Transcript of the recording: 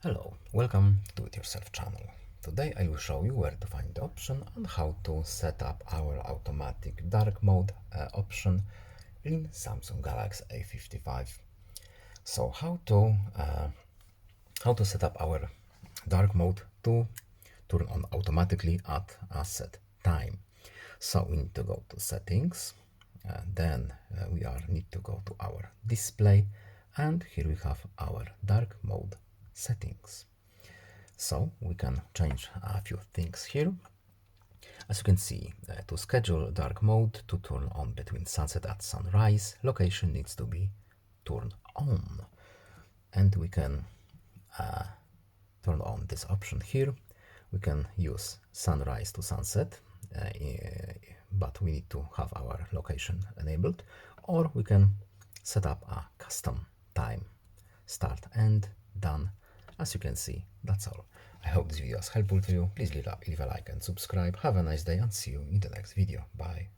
Hello, welcome to It Yourself channel. Today I will show you where to find the option and how to set up our automatic dark mode option in Samsung Galaxy A55. So how to set up our dark mode to turn on automatically at a set time. So we need to go to settings, then we need to go to our display, and here we have our dark mode settings. So we can change a few things here. As you can see, to schedule dark mode to turn on between sunset and sunrise, location needs to be turned on. And we can turn on this option here. We can use sunrise to sunset, but we need to have our location enabled, or we can set up a custom time, start, end, done. As you can see, that's all. I hope this video was helpful to you. Please leave a like and subscribe. Have a nice day and see you in the next video. Bye.